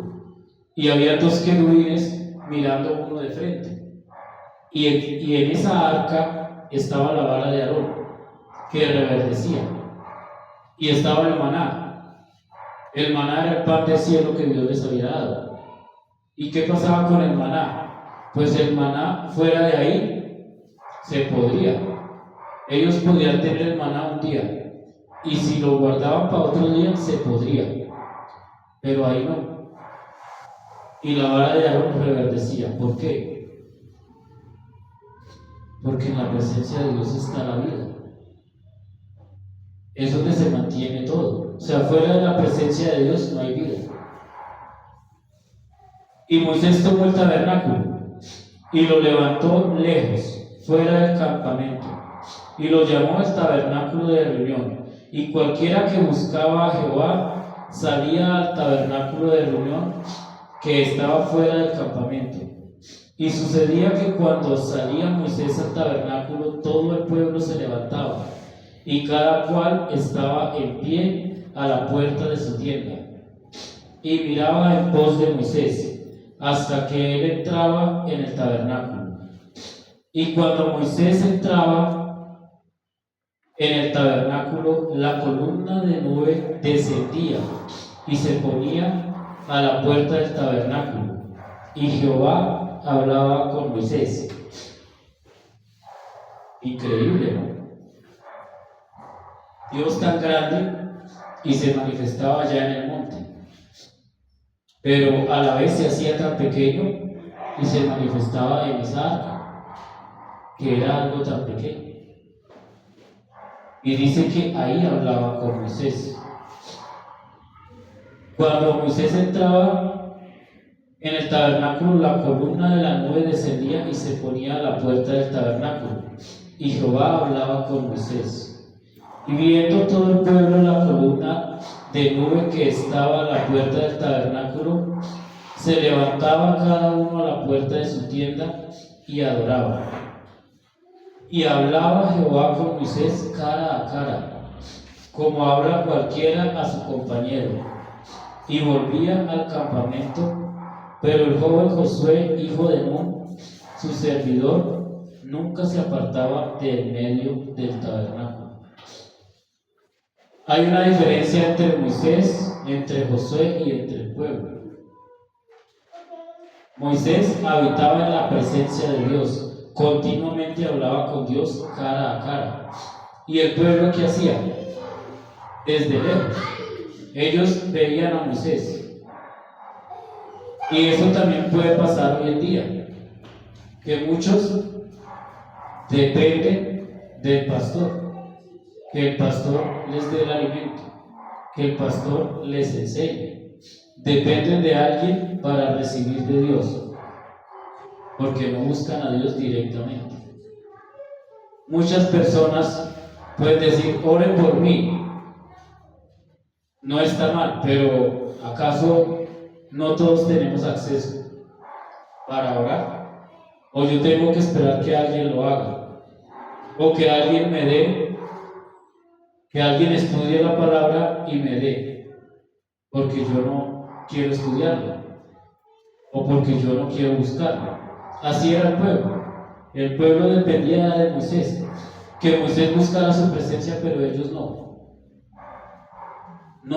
Y había dos querubines mirando uno de frente. Y en esa arca estaba la vara de Aarón, que reverdecía. Y estaba el maná. El maná era el pan del cielo que Dios les había dado. ¿Y qué pasaba con el maná? Pues el maná fuera de ahí se podría. Ellos podían tener el maná un día, y si lo guardaban para otro día se podría, pero ahí no. Y la vara de Aarón reverdecía. ¿Por qué? Porque en la presencia de Dios está la vida. Es donde se mantiene todo. O sea, fuera de la presencia de Dios no hay vida. Y Moisés tomó el tabernáculo y lo levantó lejos, fuera del campamento, y lo llamó el tabernáculo de reunión. Y cualquiera que buscaba a Jehová salía al tabernáculo de reunión que estaba fuera del campamento. Y sucedía que cuando salía Moisés al tabernáculo, todo el pueblo se levantaba, y cada cual estaba en pie a la puerta de su tienda, y miraba en pos de Moisés, hasta que él entraba en el tabernáculo. Y cuando Moisés entraba en el tabernáculo, la columna de nube descendía y se ponía a la puerta del tabernáculo, y Jehová hablaba con Moisés. Increíble, ¿no? Dios tan grande y se manifestaba ya en el monte, pero a la vez se hacía tan pequeño y se manifestaba en esa arca, que era algo tan pequeño. Y dice que ahí hablaba con Moisés. Cuando Moisés entraba en el tabernáculo, la columna de la nube descendía y se ponía a la puerta del tabernáculo, y Jehová hablaba con Moisés. Y viendo todo el pueblo la columna de nube que estaba a la puerta del tabernáculo, se levantaba cada uno a la puerta de su tienda y adoraba. Y hablaba Jehová con Moisés cara a cara, como habla cualquiera a su compañero. Y volvía al campamento, pero el joven Josué, hijo de Nun, su servidor, nunca se apartaba del medio del tabernáculo. Hay una diferencia entre Moisés, entre Josué y entre el pueblo. Moisés habitaba en la presencia de Dios, continuamente hablaba con Dios cara a cara. ¿Y el pueblo qué hacía? Desde lejos. Ellos veían a Moisés. Y eso también puede pasar hoy en día, que muchos dependen del pastor, que el pastor les dé el alimento, que el pastor les enseñe. Dependen de alguien para recibir de Dios, porque no buscan a Dios directamente. Muchas personas pueden decir, oren por mí. No está mal, pero ¿acaso no todos tenemos acceso para orar? ¿O yo tengo que esperar que alguien lo haga? ¿O que alguien me dé, que alguien estudie la palabra y me dé? Porque yo no quiero estudiarla, o porque yo no quiero buscarla. Así era el pueblo. El pueblo dependía de Moisés, que Moisés buscara su presencia, pero ellos no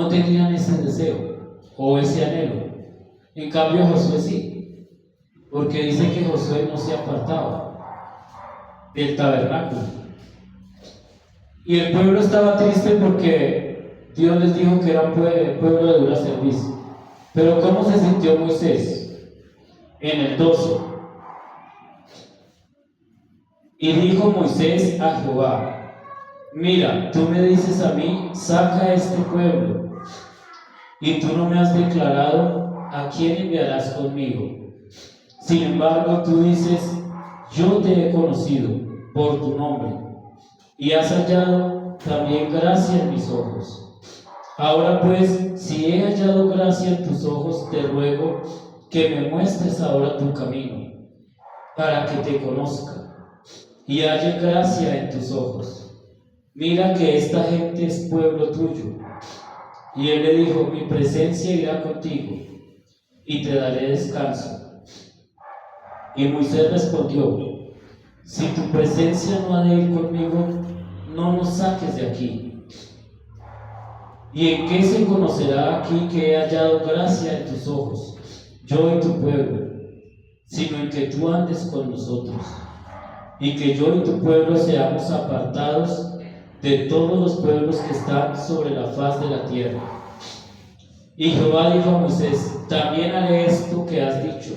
tenían ese deseo o ese anhelo. En cambio Josué sí, porque dice que Josué no se apartaba del tabernáculo. Y el pueblo estaba triste porque Dios les dijo que era un pueblo de dura servicio. Pero ¿cómo se sintió Moisés? En el 12. Y dijo Moisés a Jehová: mira, tú me dices a mí, saca a este pueblo, y tú no me has declarado a quién enviarás conmigo. Sin embargo, tú dices, yo te he conocido por tu nombre, y has hallado también gracia en mis ojos. Ahora pues, si he hallado gracia en tus ojos, te ruego que me muestres ahora tu camino, para que te conozca y halle gracia en tus ojos. Mira que esta gente es pueblo tuyo. Y él le dijo: mi presencia irá contigo y te daré descanso. Y Moisés respondió: si tu presencia no ha de ir conmigo, no nos saques de aquí. ¿Y en qué se conocerá aquí que he hallado gracia en tus ojos, yo y tu pueblo, sino en que tú andes con nosotros, y que yo y tu pueblo seamos apartados de todos los pueblos que están sobre la faz de la tierra? Y Jehová dijo a Moisés: también haré esto que has dicho,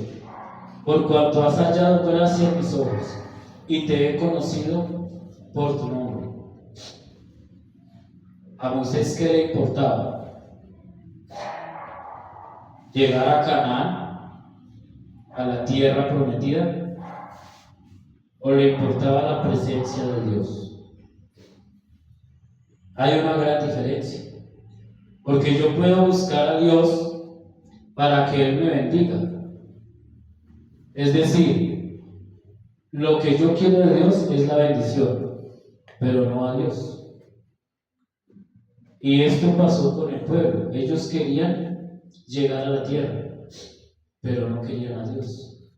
por cuanto has hallado gracia en mis ojos, y te he conocido por tu nombre. A Moisés, ¿qué le importaba? ¿Llegar a Canaán, a la tierra prometida? ¿O le importaba la presencia de Dios? Hay una gran diferencia, porque yo puedo buscar a Dios para que Él me bendiga. Es decir, lo que yo quiero de Dios es la bendición, pero no a Dios. Y esto pasó con el pueblo. Ellos querían llegar a la tierra, pero no querían a Dios.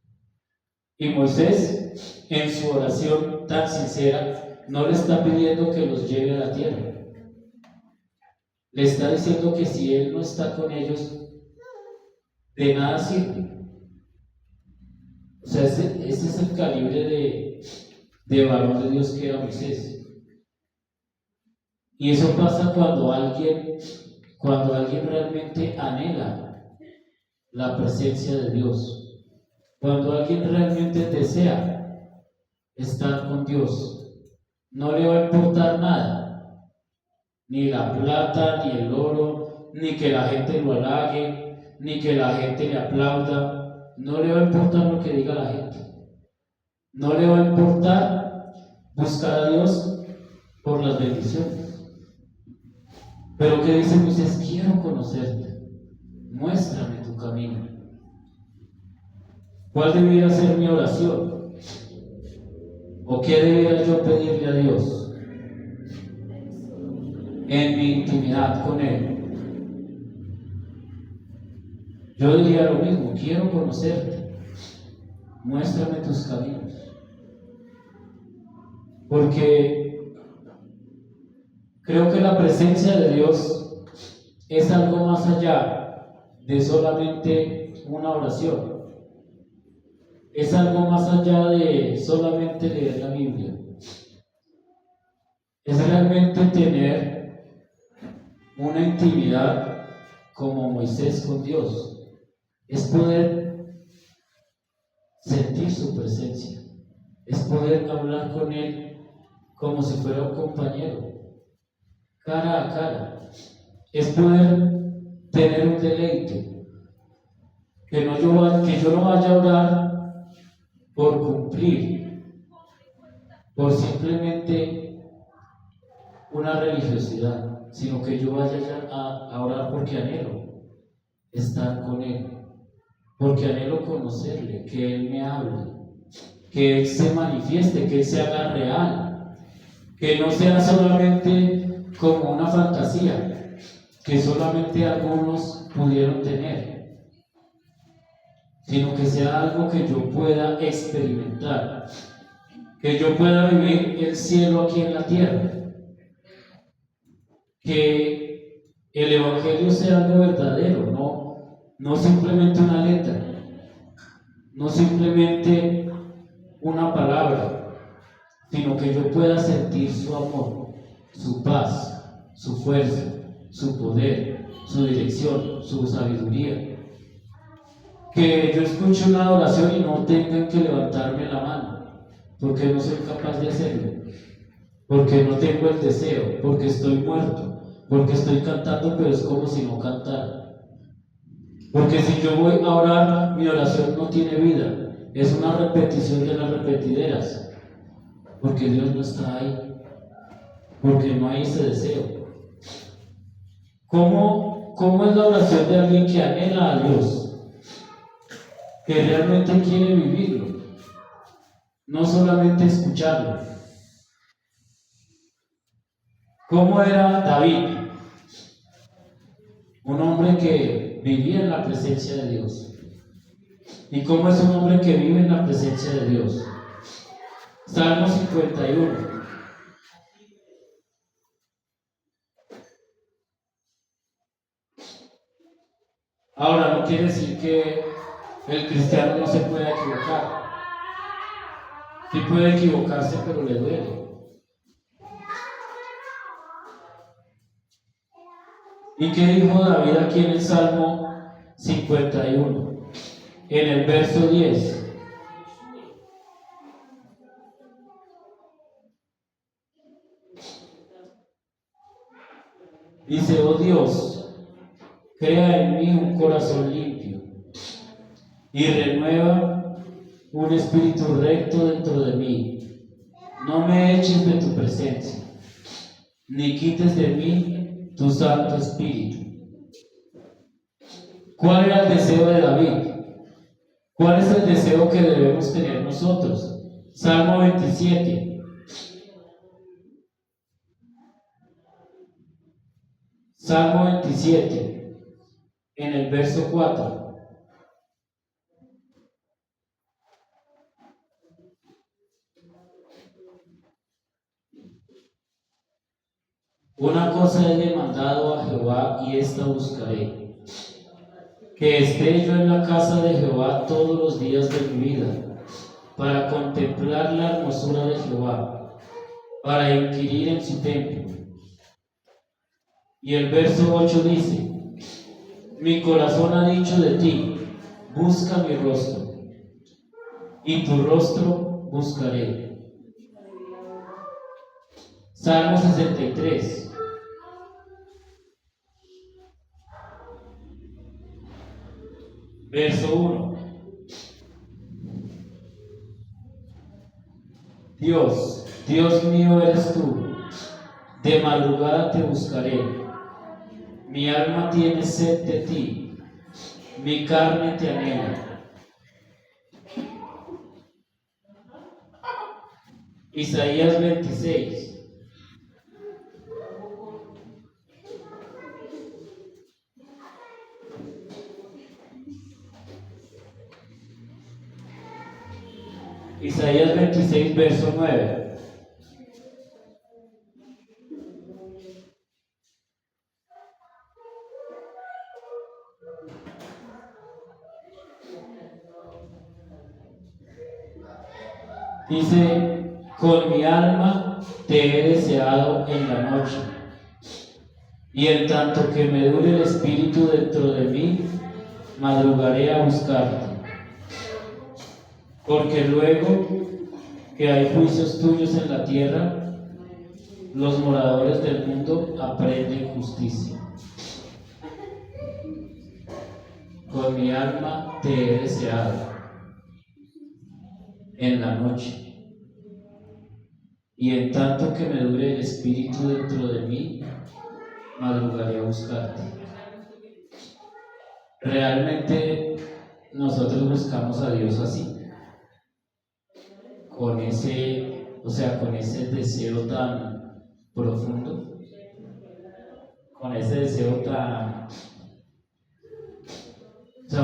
Y Moisés, en su oración tan sincera, no le está pidiendo que los lleve a la tierra. Le está diciendo que si Él no está con ellos, de nada sirve. O sea, ese es el calibre de varón de Dios que era Moisés. Y eso pasa cuando alguien realmente anhela la presencia de Dios, cuando alguien realmente desea estar con Dios. No le va a importar nada, ni la plata, ni el oro, ni que la gente lo halague, ni que la gente le aplauda. No le va a importar lo que diga la gente. No le va a importar buscar a Dios por las bendiciones. Pero ¿qué dice Moisés? Quiero conocerte, muéstrame tu camino. ¿Cuál debiera ser mi oración? ¿O qué debiera yo pedirle a Dios en mi intimidad con Él? Yo diría lo mismo: quiero conocerte, muéstrame tus caminos. Porque creo que la presencia de Dios es algo más allá de solamente una oración. Es algo más allá de solamente leer la Biblia. Es realmente tener una intimidad como Moisés con Dios. Es poder sentir su presencia. Es poder hablar con Él como si fuera un compañero, cara a cara. Es poder tener un deleite, que yo no vaya a orar por cumplir, por simplemente una religiosidad, sino que yo vaya a orar porque anhelo estar con Él, porque anhelo conocerle, que Él me hable, que Él se manifieste, que Él se haga real, que no sea solamente como una fantasía que solamente algunos pudieron tener, sino que sea algo que yo pueda experimentar, que yo pueda vivir el cielo aquí en la tierra, que el Evangelio sea algo verdadero, no simplemente una letra, no simplemente una palabra, sino que yo pueda sentir su amor, su paz, su fuerza, su poder, su dirección, su sabiduría. Que yo escuche una oración y no tengan que levantarme la mano, porque no soy capaz de hacerlo, porque no tengo el deseo, porque estoy muerto, porque estoy cantando, pero es como si no cantara. Porque si yo voy a orar, mi oración no tiene vida, es una repetición de las repetideras, porque Dios no está ahí, porque no hay ese deseo. ¿Cómo es la oración de alguien que anhela a Dios, que realmente quiere vivirlo? no solamente escucharlo. ¿Cómo era David? Un hombre que vivía en la presencia de Dios. ¿Y cómo es un hombre que vive en la presencia de Dios? Salmo 51. Ahora, no quiere decir que el cristiano no se pueda equivocar. Sí puede equivocarse, pero le duele. ¿Y qué dijo David aquí en el Salmo 51? En el verso 10. Dice: oh Dios, crea en mí un corazón limpio y renueva un espíritu recto dentro de mí. No me eches de tu presencia, ni quites de mí tu Santo Espíritu. ¿Cuál era el deseo de David? ¿Cuál es el deseo que debemos tener nosotros? Salmo 27. Salmo 27, en el verso 4. Una cosa he demandado a Jehová y esta buscaré, que esté yo en la casa de Jehová todos los días de mi vida, para contemplar la hermosura de Jehová, para inquirir en su templo. Y el verso 8 dice: mi corazón ha dicho de ti, busca mi rostro, y tu rostro buscaré. Salmo 63. Verso 1. Dios, Dios mío eres tú, de madrugada te buscaré. Mi alma tiene sed de ti, mi carne te anhela. Isaías 26. Isaías 26, verso 9. Dice: con mi alma te he deseado en la noche, y en tanto que me dure el espíritu dentro de mí, madrugaré a buscarte. Porque luego que hay juicios tuyos en la tierra, los moradores del mundo aprenden justicia. Con mi alma te he deseado en la noche, y en tanto que me dure el espíritu dentro de mí, madrugaré a buscarte. Realmente nosotros buscamos a Dios así, con ese deseo tan profundo, con ese deseo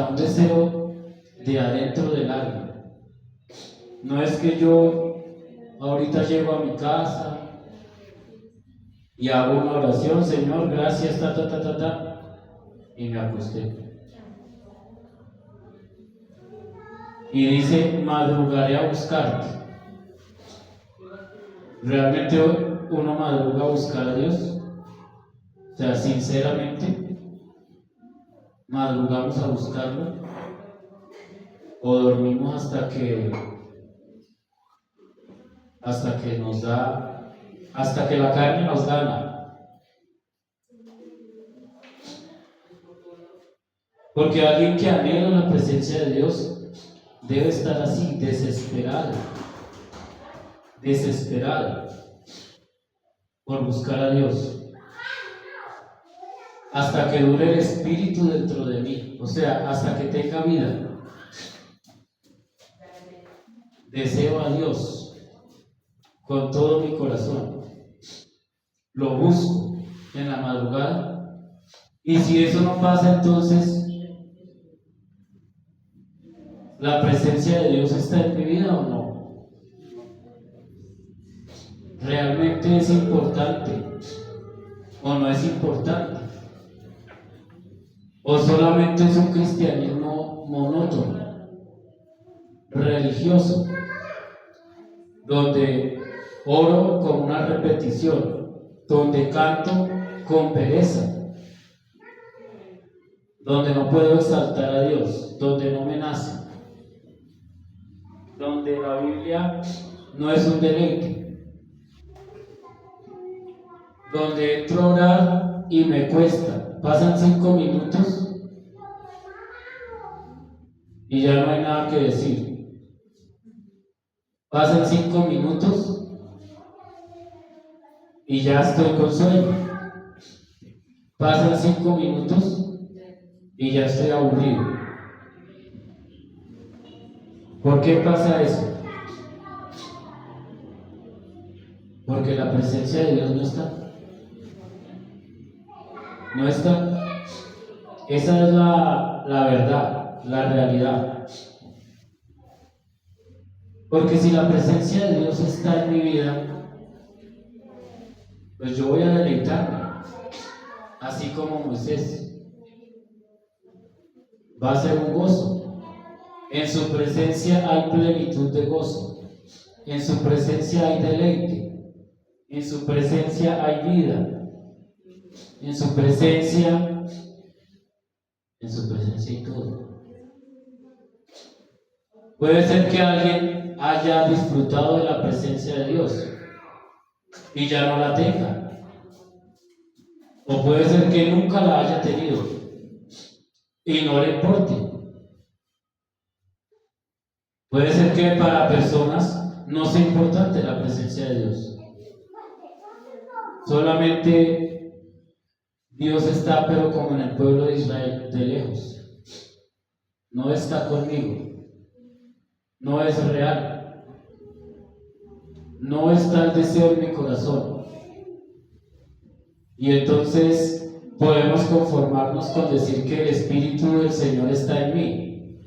un deseo de adentro del alma. No es que yo ahorita llego a mi casa y hago una oración: Señor, gracias, y me acosté. Y dice: madrugaré a buscarte. ¿Realmente uno madruga a buscar a Dios? O sea, sinceramente, ¿madrugamos a buscarlo? ¿O dormimos hasta que la carne nos gana? Porque alguien que anhela la presencia de Dios debe estar así, desesperado por buscar a Dios, hasta que dure el espíritu dentro de mí, o sea, hasta que tenga vida. deseo a Dios con todo mi corazón, lo busco en la madrugada, y si eso no pasa, entonces ¿la presencia de Dios está en mi vida o no? ¿Realmente es importante o no es importante? ¿O solamente es un cristianismo monótono, religioso, donde oro con una repetición, donde canto con pereza, donde no puedo exaltar a Dios, donde no me nace, donde la Biblia no es un deleite, donde entro a orar y me cuesta, pasan 5 minutos y ya no hay nada que decir, pasan 5 minutos y ya estoy con sueño, pasan 5 minutos y ya estoy aburrido. ¿Por qué pasa eso? Porque la presencia de Dios no está. No está. Esa es la verdad, la realidad. Porque si la presencia de Dios está en mi vida, pues yo voy a deleitarme, así como Moisés. Va a ser un gozo. En su presencia hay plenitud de gozo. En su presencia hay deleite. En su presencia hay vida. En su presencia hay todo. Puede ser que alguien haya disfrutado de la presencia de Dios y ya no la tenga. O puede ser que nunca la haya tenido y no le importe. Puede ser que para personas no sea importante la presencia de Dios. Solamente Dios está, pero como en el pueblo de Israel, de lejos. No está conmigo. No es real. No está el deseo en mi corazón. Y entonces podemos conformarnos con decir que el Espíritu del Señor está en mí.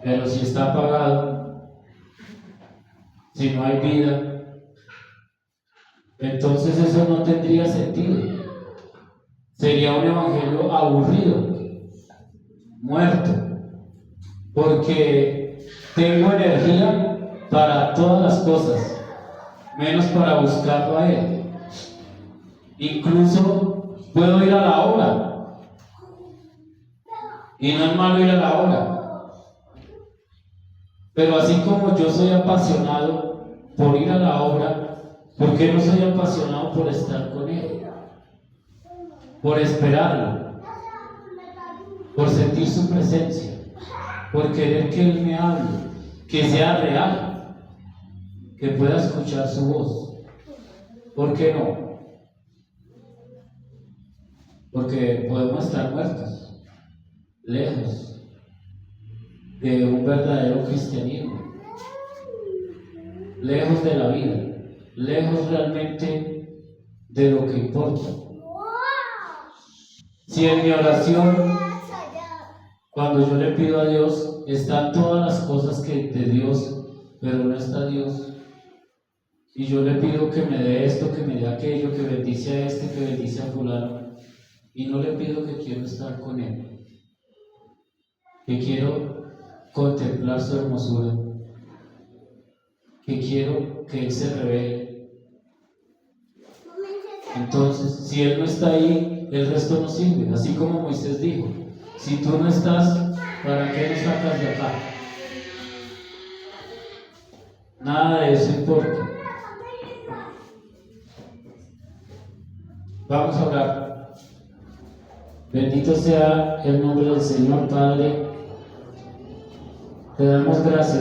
Pero si está apagado, si no hay vida, entonces eso no tendría sentido. Sería un evangelio aburrido, muerto, porque tengo energía para todas las cosas, menos para buscarlo a Él. Incluso puedo ir a la obra, y no es malo ir a la obra. Pero así como yo soy apasionado por ir a la obra, ¿por qué no soy apasionado por estar con Él? Por esperarlo, por sentir su presencia, por querer que Él me hable, que sea real, que pueda escuchar su voz. ¿Por qué no? Porque podemos estar muertos, lejos de un verdadero cristianismo, lejos de la vida, lejos realmente de lo que importa. Si en mi oración, cuando yo le pido a Dios, están todas las cosas de Dios, pero no está Dios, y yo le pido que me dé esto, que me dé aquello, que bendice a este, que bendice a fulano, y no le pido que quiero estar con Él, que quiero contemplar su hermosura, que quiero que Él se revele. Entonces, si Él no está ahí, el resto no sirve. Así como Moisés dijo, si tú no estás, ¿para qué nos sacas de acá? Nada de eso importa. Vamos a orar. Bendito sea el nombre del Señor, Padre. Te damos gracias.